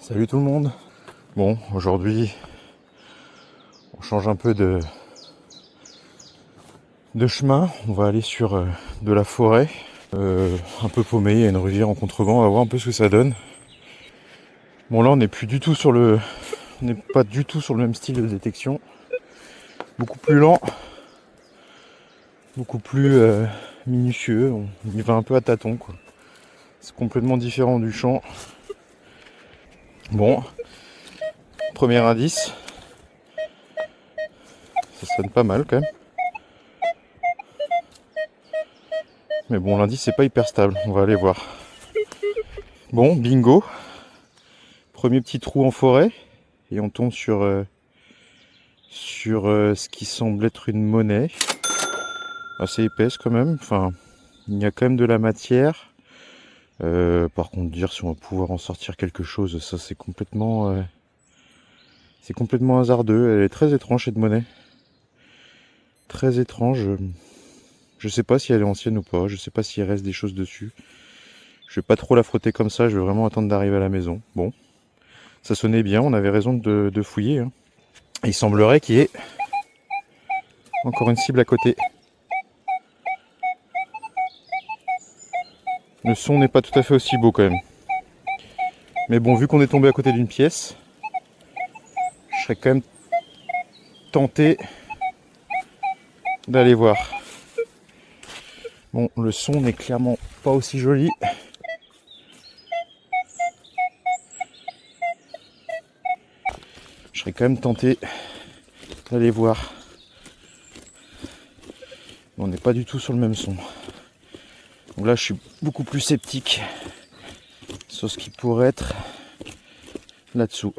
Salut tout le monde. Bon, aujourd'hui, on change un peu de chemin. On va aller sur de la forêt, un peu paumé. Il y a une rivière en contrevent. On va voir un peu ce que ça donne. Bon, là, on n'est pas du tout sur le même style de détection. Beaucoup plus lent, beaucoup plus minutieux. On y va un peu à tâtons, quoi. C'est complètement différent du champ. Bon, premier indice. Ça sonne pas mal quand même. Mais bon, l'indice c'est pas hyper stable, on va aller voir. Bon, bingo. Premier petit trou en forêt. Et on tombe sur ce qui semble être une monnaie. Assez épaisse quand même. Enfin, il y a quand même de la matière. Par contre, dire si on va pouvoir en sortir quelque chose, ça c'est complètement hasardeux. Elle est très étrange cette monnaie. Très étrange. Je sais pas si elle est ancienne ou pas. Je sais pas s'il reste des choses dessus. Je vais pas trop la frotter comme ça. Je vais vraiment attendre d'arriver à la maison. Bon. Ça sonnait bien. On avait raison de fouiller. Hein. Il semblerait qu'il y ait encore une cible à côté. Le son n'est pas tout à fait aussi beau quand même. Mais bon, vu qu'on est tombé à côté d'une pièce, je serais quand même tenté d'aller voir. Bon, le son n'est clairement pas aussi joli. Je serais quand même tenté d'aller voir. On n'est pas du tout sur le même son. Donc là, je suis beaucoup plus sceptique sur ce qui pourrait être là-dessous.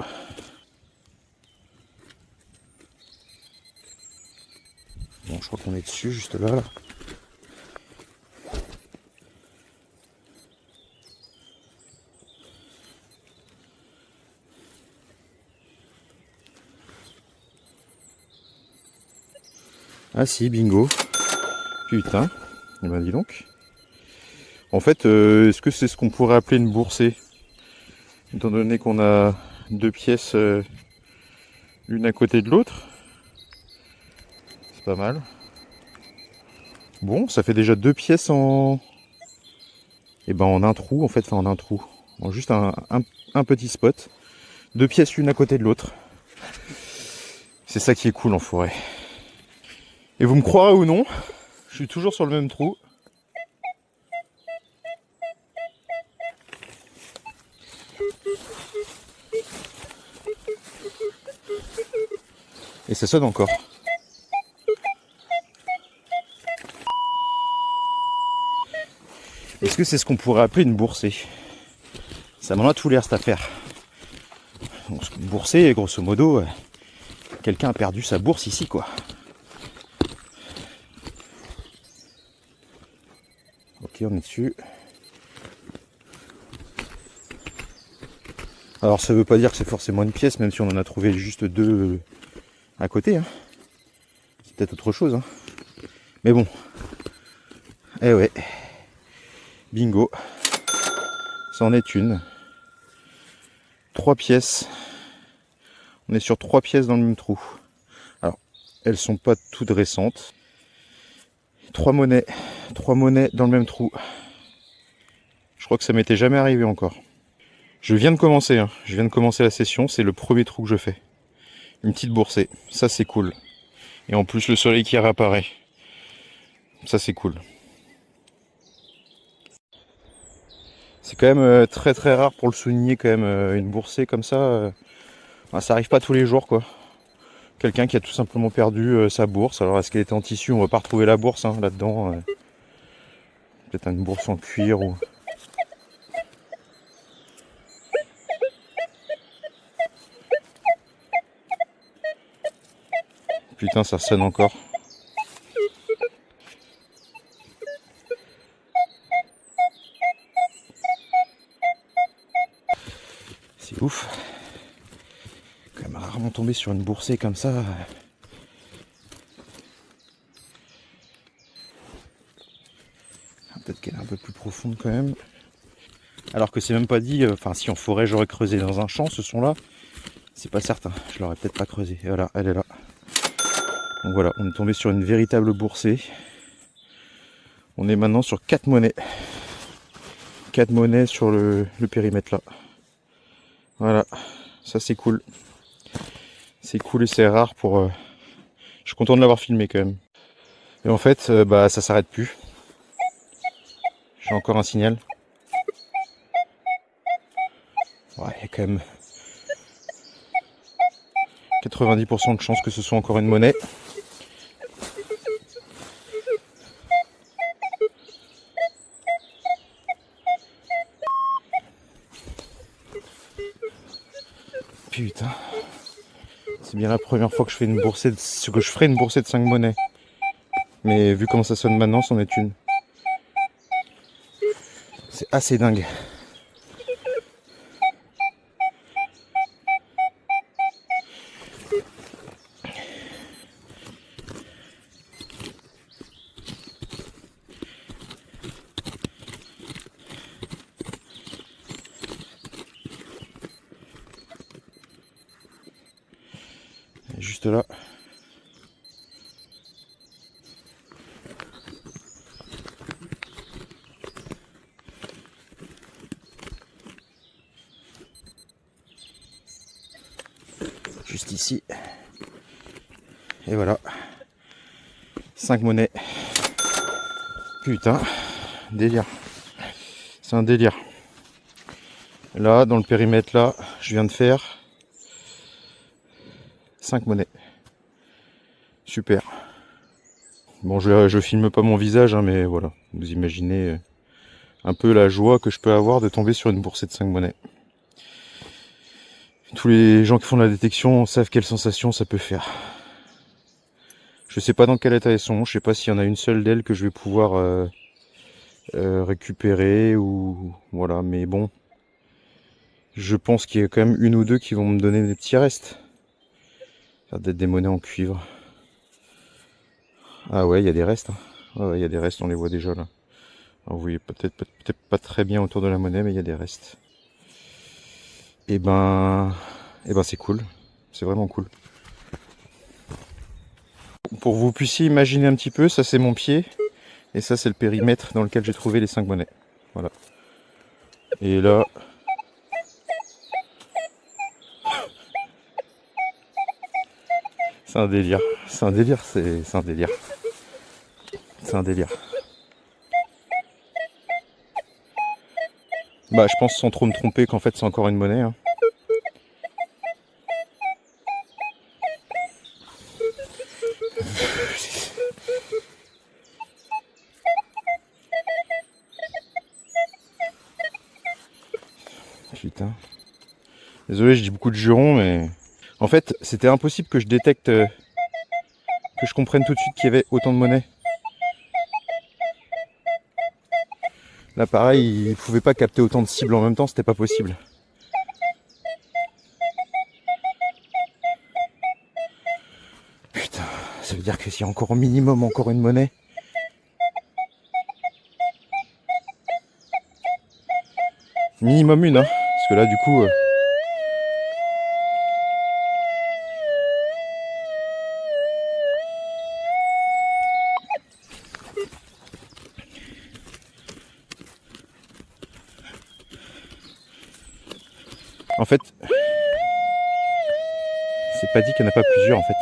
Bon, je crois qu'on est dessus, juste là. Ah si, bingo. Putain, eh ben dis donc. En fait, est-ce que c'est ce qu'on pourrait appeler une boursée? Étant donné qu'on a deux pièces l'une à côté de l'autre. C'est pas mal. Bon, ça fait déjà deux pièces en un trou, en fait, enfin en un trou. En juste un petit spot. Deux pièces l'une à côté de l'autre. C'est ça qui est cool en forêt. Et vous me croirez ou non, je suis toujours sur le même trou. Et ça sonne encore. Est-ce que c'est ce qu'on pourrait appeler une boursée? Ça m'en a tout l'air cette affaire. Donc, une boursée, grosso modo, quelqu'un a perdu sa bourse ici, quoi. Ok, on est dessus. Alors ça veut pas dire que c'est forcément une pièce, même si on en a trouvé juste deux à côté. Hein. C'est peut-être autre chose. Hein. Mais bon. Eh ouais. Bingo. Ça en est une. 3 pièces. On est sur 3 pièces dans le même trou. Alors, elles sont pas toutes récentes. 3 monnaies. 3 monnaies dans le même trou. Je crois que ça m'était jamais arrivé encore. Je viens de commencer. Hein. Je viens de commencer la session. C'est le premier trou que je fais. Une petite boursée. Ça, c'est cool. Et en plus, le soleil qui réapparaît. Ça, c'est cool. C'est quand même très très rare pour le souligner quand même une boursée comme ça. Ça arrive pas tous les jours quoi. Quelqu'un qui a tout simplement perdu sa bourse. Alors est-ce qu'elle était en tissu? On va pas retrouver la bourse hein, là-dedans. Peut-être une bourse en cuir ou. Putain ça sonne encore. Ouf. Quand même rarement tombé sur une boursée comme ça. Peut-être qu'elle est un peu plus profonde quand même. Alors que c'est même pas dit, enfin si en forêt j'aurais creusé dans un champ ce son là, c'est pas certain, je l'aurais peut-être pas creusé. Et voilà, elle est là. Donc voilà, on est tombé sur une véritable boursée. On est maintenant sur 4 monnaies. 4 monnaies sur le périmètre là. Voilà, ça c'est cool. C'est cool et c'est rare pour... Je suis content de l'avoir filmé quand même. Et en fait, bah ça s'arrête plus. J'ai encore un signal. Ouais, il y a quand même 90% de chances que ce soit encore une monnaie. Putain. C'est bien la première fois que je fais une boursée de... que je ferai une boursée de 5 monnaies. Mais vu comment ça sonne maintenant, c'en est une. C'est assez dingue. Juste là. Juste ici. Et voilà. 5 monnaies. Putain. Délire. C'est un délire. Là, dans le périmètre là, je viens de faire 5 monnaies. Super. Bon, je filme pas mon visage, hein, mais voilà. Vous imaginez un peu la joie que je peux avoir de tomber sur une boursée de 5 monnaies. Tous les gens qui font de la détection savent quelle sensation ça peut faire. Je sais pas dans quel état elles sont, je sais pas s'il y en a une seule d'elles que je vais pouvoir récupérer ou voilà, mais bon. Je pense qu'il y a quand même une ou deux qui vont me donner des petits restes. Ça doit être des monnaies en cuivre. Ah ouais, il y a des restes. Hein. Ouais, il y a des restes, on les voit déjà là. Alors, vous voyez peut-être pas très bien autour de la monnaie, mais il y a des restes. Et ben c'est cool. C'est vraiment cool. Pour que vous puissiez imaginer un petit peu, ça c'est mon pied. Et ça c'est le périmètre dans lequel j'ai trouvé les 5 monnaies. Voilà. Et là... C'est un délire. C'est un délire, c'est un délire. C'est un délire. Bah je pense sans trop me tromper qu'en fait c'est encore une monnaie. Hein. Putain. Désolé, je dis beaucoup de jurons, mais... En fait, c'était impossible que je détecte... que je comprenne tout de suite qu'il y avait autant de monnaie. Là, pareil, il pouvait pas capter autant de cibles en même temps, c'était pas possible. Putain, ça veut dire que s'il y a encore au minimum encore une monnaie... Minimum une, hein. Parce que là, du coup... En fait, c'est pas dit qu'il n'y en a pas plusieurs en fait.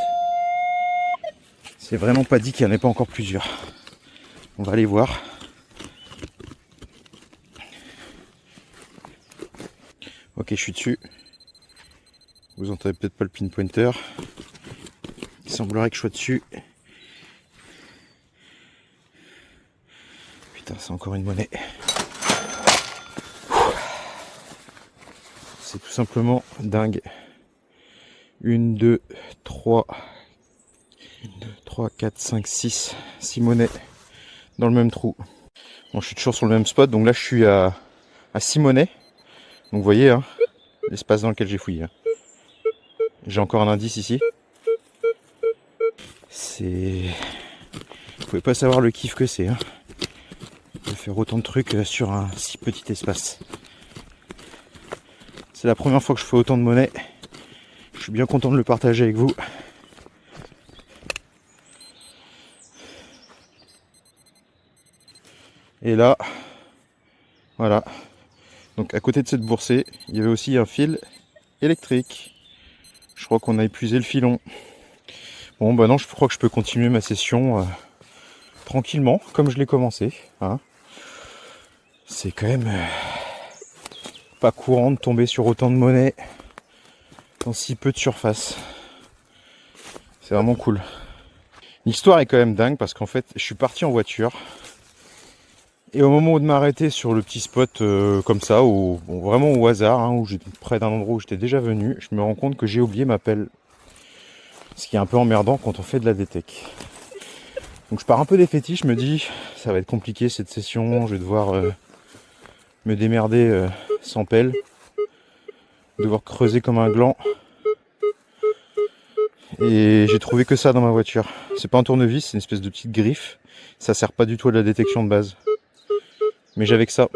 C'est vraiment pas dit qu'il n'y en ait pas encore plusieurs. On va aller voir. Ok, je suis dessus. Vous entendez peut-être pas le pinpointer. Il semblerait que je sois dessus. Putain, c'est encore une monnaie. C'est tout simplement dingue. 1, 2, 3, 4, 5, 6. 6 monnaies dans le même trou. Bon, je suis toujours sur le même spot, donc là je suis à 6 monnaies. Donc vous voyez, hein, l'espace dans lequel j'ai fouillé. Hein. J'ai encore un indice ici. C'est... Vous pouvez pas savoir le kiff que c'est. Hein, de faire autant de trucs sur un si petit espace. C'est la première fois que je fais autant de monnaie. Je suis bien content de le partager avec vous. Et là, voilà. Donc à côté de cette boursée, il y avait aussi un fil électrique. Je crois qu'on a épuisé le filon. Bon bah non, je crois que je peux continuer ma session tranquillement, comme je l'ai commencé. Hein. C'est quand même pas courant de tomber sur autant de monnaie dans si peu de surface. C'est vraiment cool. L'histoire est quand même dingue parce qu'en fait, je suis parti en voiture. Et au moment de m'arrêter sur le petit spot comme ça, bon, vraiment au hasard, hein, où j'étais près d'un endroit où j'étais déjà venu, je me rends compte que j'ai oublié ma pelle. Ce qui est un peu emmerdant quand on fait de la DTEC. Donc je pars un peu défaiti, je me dis, ça va être compliqué cette session, je vais devoir me démerder sans pelle, devoir creuser comme un gland. Et j'ai trouvé que ça dans ma voiture. C'est pas un tournevis, c'est une espèce de petite griffe. Ça sert pas du tout à de la détection de base. Mais j'avais que ça.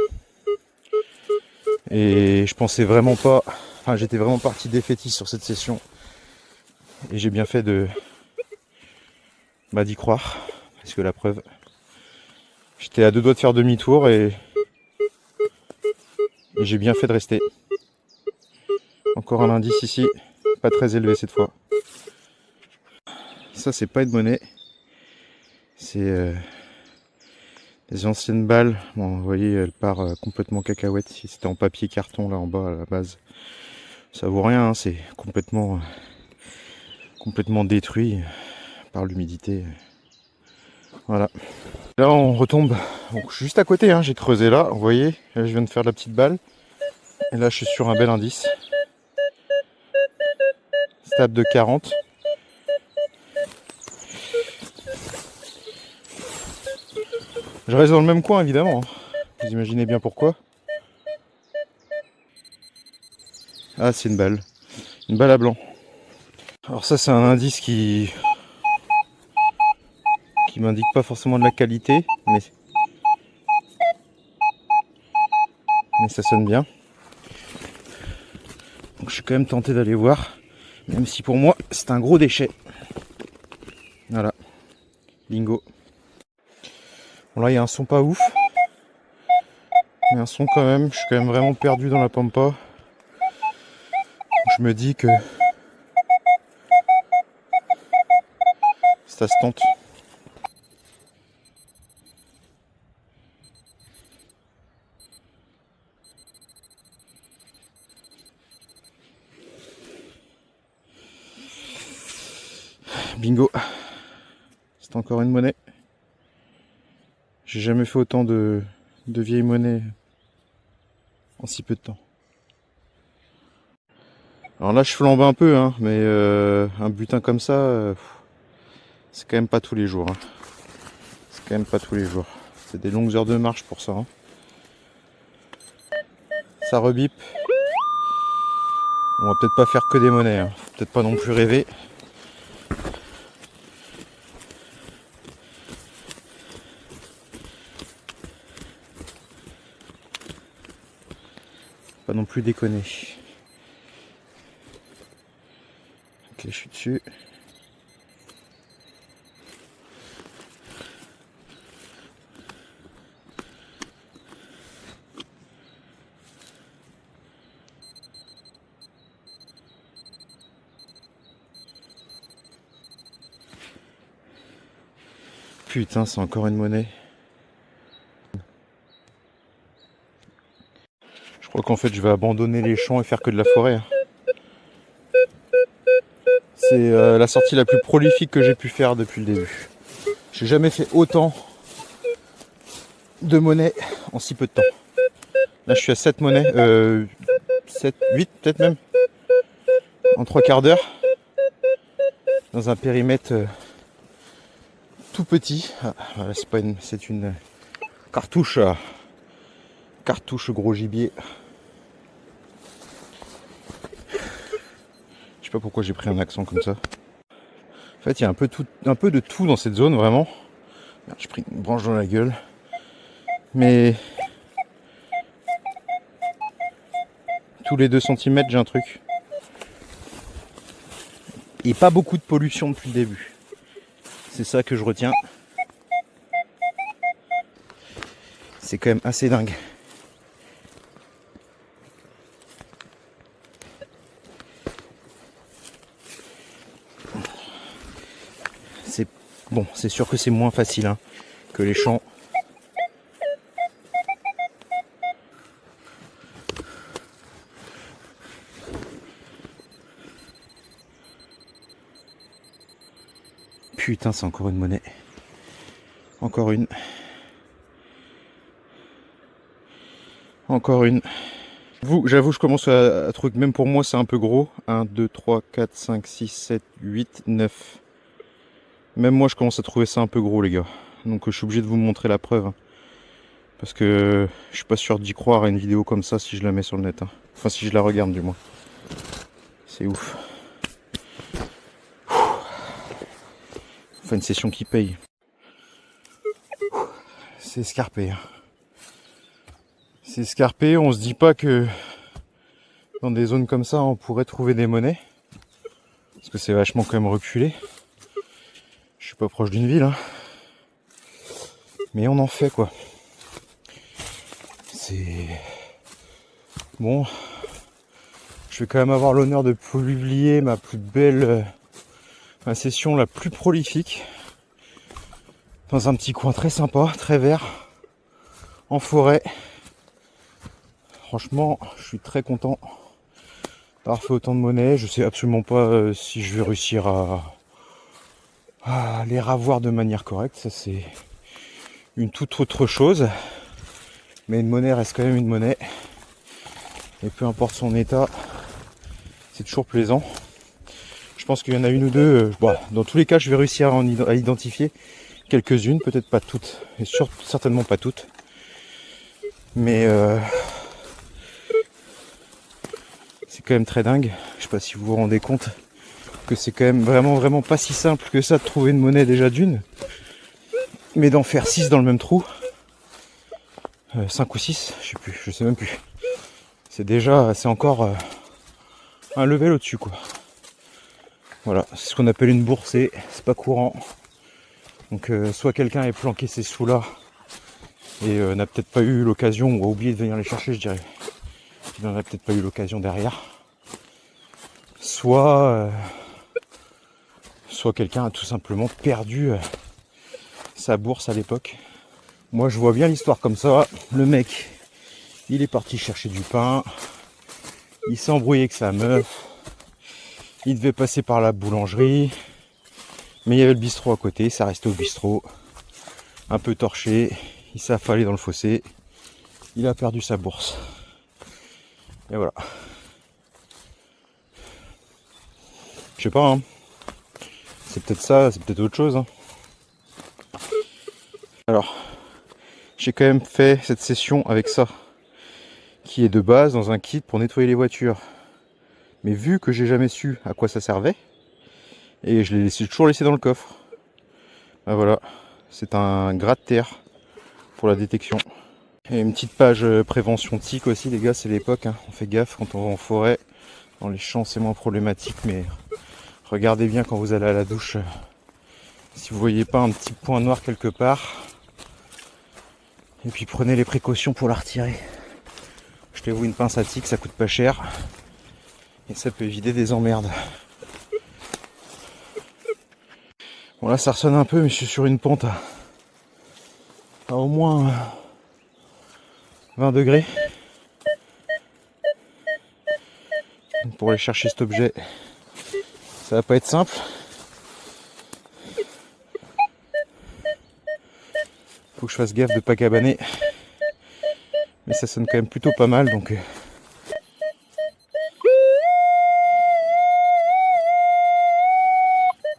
Et je pensais vraiment pas... Enfin, j'étais vraiment parti défaitiste sur cette session. Et j'ai bien fait d'y croire. Parce que la preuve... J'étais à 2 doigts de faire demi-tour et j'ai bien fait de rester. Encore un indice ici. Pas très élevé cette fois. Ça, c'est pas une monnaie. C'est... les anciennes balles, bon, vous voyez, elle part complètement cacahuète. Si c'était en papier carton là en bas à la base, ça vaut rien, hein, c'est complètement détruit par l'humidité. Voilà. Là on retombe, donc, juste à côté, hein, j'ai creusé là, vous voyez, là je viens de faire de la petite balle. Et là je suis sur un bel indice. Stade de 40. Je reste dans le même coin évidemment, hein. Vous imaginez bien pourquoi. Ah, c'est une balle à blanc. Alors ça c'est un indice qui m'indique pas forcément de la qualité, mais ça sonne bien. Donc je suis quand même tenté d'aller voir, même si pour moi c'est un gros déchet. Voilà, bingo. Bon là il y a un son pas ouf, mais un son quand même, je suis quand même vraiment perdu dans la pampa. Je me dis que ça se tente. Bingo. C'est encore une monnaie. J'ai jamais fait autant de vieilles monnaies en si peu de temps. Alors là je flambe un peu, hein, mais un butin comme ça, c'est quand même pas tous les jours. Hein. C'est quand même pas tous les jours. C'est des longues heures de marche pour ça. Hein. Ça rebipe. On va peut-être pas faire que des monnaies. Hein. Faut peut-être pas non plus rêver. Pas non plus déconner. Ok, je suis dessus. Putain, c'est encore une monnaie. Je crois qu'en fait je vais abandonner les champs et faire que de la forêt. C'est la sortie la plus prolifique que j'ai pu faire depuis le début. J'ai jamais fait autant de monnaie en si peu de temps. Là je suis à 7 monnaies, 7, 8 peut-être même, en 3 quarts d'heure, dans un périmètre tout petit. Ah, voilà, c'est une cartouche gros gibier. pas pourquoi j'ai pris un accent comme ça. En fait, il y a un peu de tout dans cette zone, vraiment. Merde, j'ai pris une branche dans la gueule. Mais tous les 2 cm, j'ai un truc. Et pas beaucoup de pollution depuis le début. C'est ça que je retiens. C'est quand même assez dingue. Bon, c'est sûr que c'est moins facile hein, que les champs. Putain, c'est encore une monnaie. Encore une. Encore une. J'avoue, je commence à trouver que même pour moi, c'est un peu gros. 1, 2, 3, 4, 5, 6, 7, 8, 9. Même moi, je commence à trouver ça un peu gros, les gars. Donc, je suis obligé de vous montrer la preuve. Hein. Parce que je suis pas sûr d'y croire à une vidéo comme ça si je la mets sur le net. Hein. Enfin, si je la regarde, du moins. C'est ouf. Enfin, une session qui paye. C'est escarpé. Hein. C'est escarpé. On se dit pas que dans des zones comme ça, on pourrait trouver des monnaies. Parce que c'est vachement quand même reculé. Je suis pas proche d'une ville. Hein. Mais on en fait, quoi. C'est... Bon... Je vais quand même avoir l'honneur de publier ma plus belle... ma session la plus prolifique. Dans un petit coin très sympa, très vert. En forêt. Franchement, je suis très content d'avoir fait autant de monnaie. Je sais absolument pas si je vais réussir à les ravoir de manière correcte. Ça, c'est une toute autre chose. Mais une monnaie reste quand même une monnaie. Et peu importe son état, c'est toujours plaisant. Je pense qu'il y en a une ou deux. Dans tous les cas, je vais réussir à identifier quelques-unes, peut-être pas toutes, et certainement pas toutes. Mais c'est quand même très dingue. Je sais pas si vous vous rendez compte que c'est quand même vraiment pas si simple que ça de trouver une monnaie déjà d'une. Mais d'en faire 6 dans le même trou. 5 ou 6, je sais même plus. C'est encore un level au-dessus, quoi. Voilà, c'est ce qu'on appelle une boursée, c'est pas courant. Donc soit quelqu'un est planqué ces sous là et n'a peut-être pas eu l'occasion ou a oublié de venir les chercher, je dirais. Il n'en a peut-être pas eu l'occasion derrière. Soit quelqu'un a tout simplement perdu sa bourse à l'époque. Moi je vois bien l'histoire comme ça. Le mec, il est parti chercher du pain. Il s'est embrouillé avec sa meuf. Il devait passer par la boulangerie. Mais il y avait le bistrot à côté, ça restait au bistrot. Un peu torché. Il s'est affalé dans le fossé. Il a perdu sa bourse. Et voilà. Je sais pas, hein. C'est peut-être ça, c'est peut-être autre chose. Hein. Alors, j'ai quand même fait cette session avec ça. Qui est de base dans un kit pour nettoyer les voitures. Mais vu que j'ai jamais su à quoi ça servait, et je l'ai toujours laissé dans le coffre. Ben voilà, c'est un gratte-terre pour la détection. Et une petite page prévention tic aussi, les gars, c'est l'époque. Hein. On fait gaffe quand on va en forêt. Dans les champs, c'est moins problématique, mais regardez bien quand vous allez à la douche. Si vous voyez pas un petit point noir quelque part. Et puis prenez les précautions pour la retirer. Achetez-vous une pince à tic, ça coûte pas cher. Et ça peut éviter des emmerdes. Bon là ça ressonne un peu, mais je suis sur une pente à au moins 20 degrés. Donc pour aller chercher cet objet, ça va pas être simple. Faut que je fasse gaffe de pas cabaner. Mais ça sonne quand même plutôt pas mal, donc...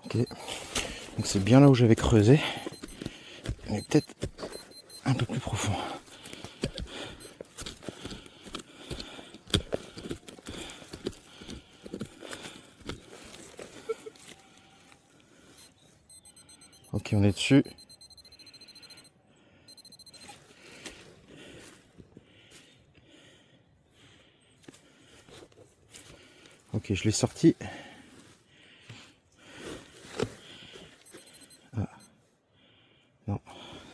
Ok. Donc c'est bien là où j'avais creusé. Mais peut-être un peu plus profond. on est dessus. Ok, je l'ai sorti. Ah. Non,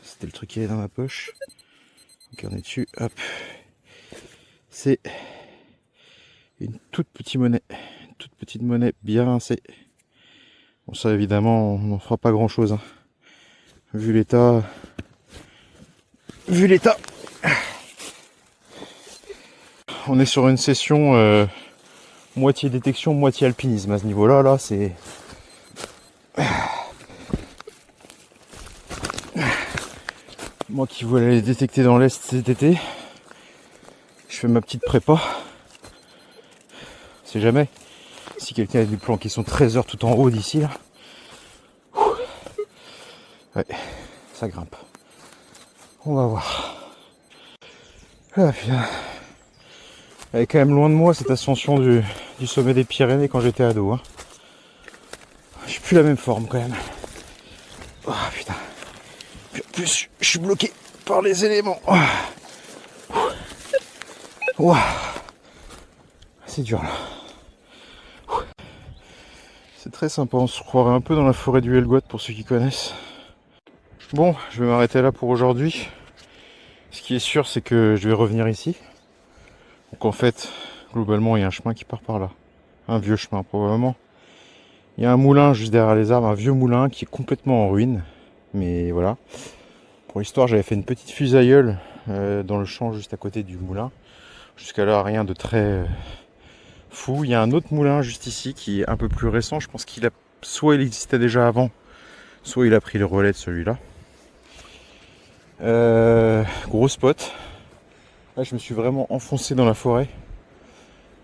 c'était le truc qui est dans ma poche. Ok, on est dessus. Hop. C'est une toute petite monnaie. Une toute petite monnaie bien rincée. Bon, ça évidemment, on n'en fera pas grand chose. Hein. Vu l'état. On est sur une session moitié détection, moitié alpinisme à ce niveau-là. Là, c'est. Moi qui voulais aller détecter dans l'Est cet été, je fais ma petite prépa. C'est jamais. Si quelqu'un a dû planquer son trésor tout en haut d'ici là. Ouais, ça grimpe. On va voir. Ah putain. Elle est quand même loin de moi cette ascension du sommet des Pyrénées quand j'étais ado. Hein. Je suis plus la même forme quand même. Oh putain. Puis en plus, je suis bloqué par les éléments. Oh. C'est dur là. C'est très sympa, on se croirait un peu dans la forêt du Helgoat pour ceux qui connaissent. Bon, je vais m'arrêter là pour aujourd'hui. Ce qui est sûr, c'est que je vais revenir ici. Donc en fait, globalement, il y a un chemin qui part par là. Un vieux chemin, probablement. Il y a un moulin juste derrière les arbres, un vieux moulin qui est complètement en ruine. Mais voilà. Pour l'histoire, j'avais fait une petite fusailleule dans le champ juste à côté du moulin. Jusqu'à là, rien de très fou. Il y a un autre moulin juste ici qui est un peu plus récent. Je pense qu'il a soit il existait déjà avant, soit il a pris le relais de celui-là. Gros spot. Là, je me suis vraiment enfoncé dans la forêt.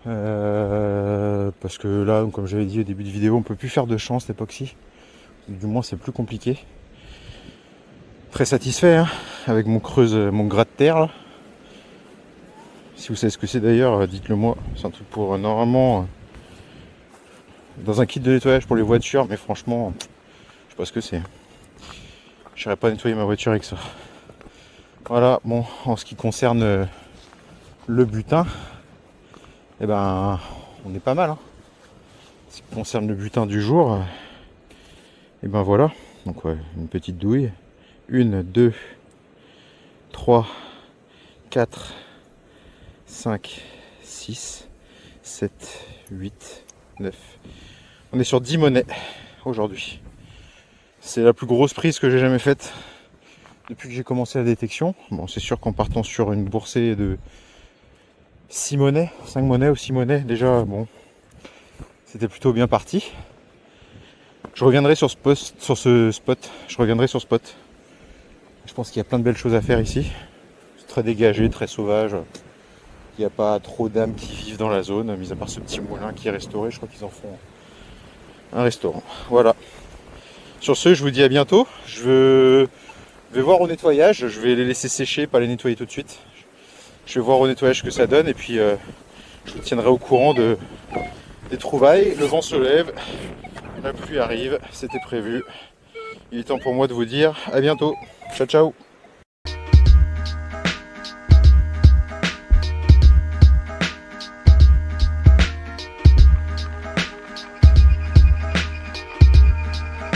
Parce que là, comme j'avais dit au début de vidéo, on peut plus faire de champ cette époque-ci. Du moins, c'est plus compliqué. Très satisfait hein, avec mon gratte-terre là. Si vous savez ce que c'est d'ailleurs, dites-le moi. C'est un truc pour normalement dans un kit de nettoyage pour les voitures, mais franchement, je sais pas ce que c'est. Je n'irais pas nettoyer ma voiture avec ça. Voilà, bon, en ce qui concerne le butin, eh ben, on est pas mal. Hein. En ce qui concerne le butin du jour, et ben voilà. Donc ouais, une petite douille. 1, 2, 3, 4, 5, 6, 7, 8, 9. On est sur 10 monnaies aujourd'hui. C'est la plus grosse prise que j'ai jamais faite depuis que j'ai commencé la détection. Bon, c'est sûr qu'en partant sur une boursée de 6 monnaies, 5 monnaies ou 6 monnaies, déjà, bon, c'était plutôt bien parti. Je reviendrai sur ce spot. Je reviendrai sur ce spot. Je pense qu'il y a plein de belles choses à faire ici. C'est très dégagé, très sauvage. Il n'y a pas trop d'âmes qui vivent dans la zone, mis à part ce petit moulin qui est restauré. Je crois qu'ils en font un restaurant. Voilà. Sur ce, je vous dis à bientôt. Je vais voir au nettoyage. Je vais les laisser sécher, pas les nettoyer tout de suite. Je vais voir au nettoyage ce que ça donne et puis je vous tiendrai au courant des trouvailles. Le vent se lève, la pluie arrive, c'était prévu. Il est temps pour moi de vous dire à bientôt. Ciao ciao.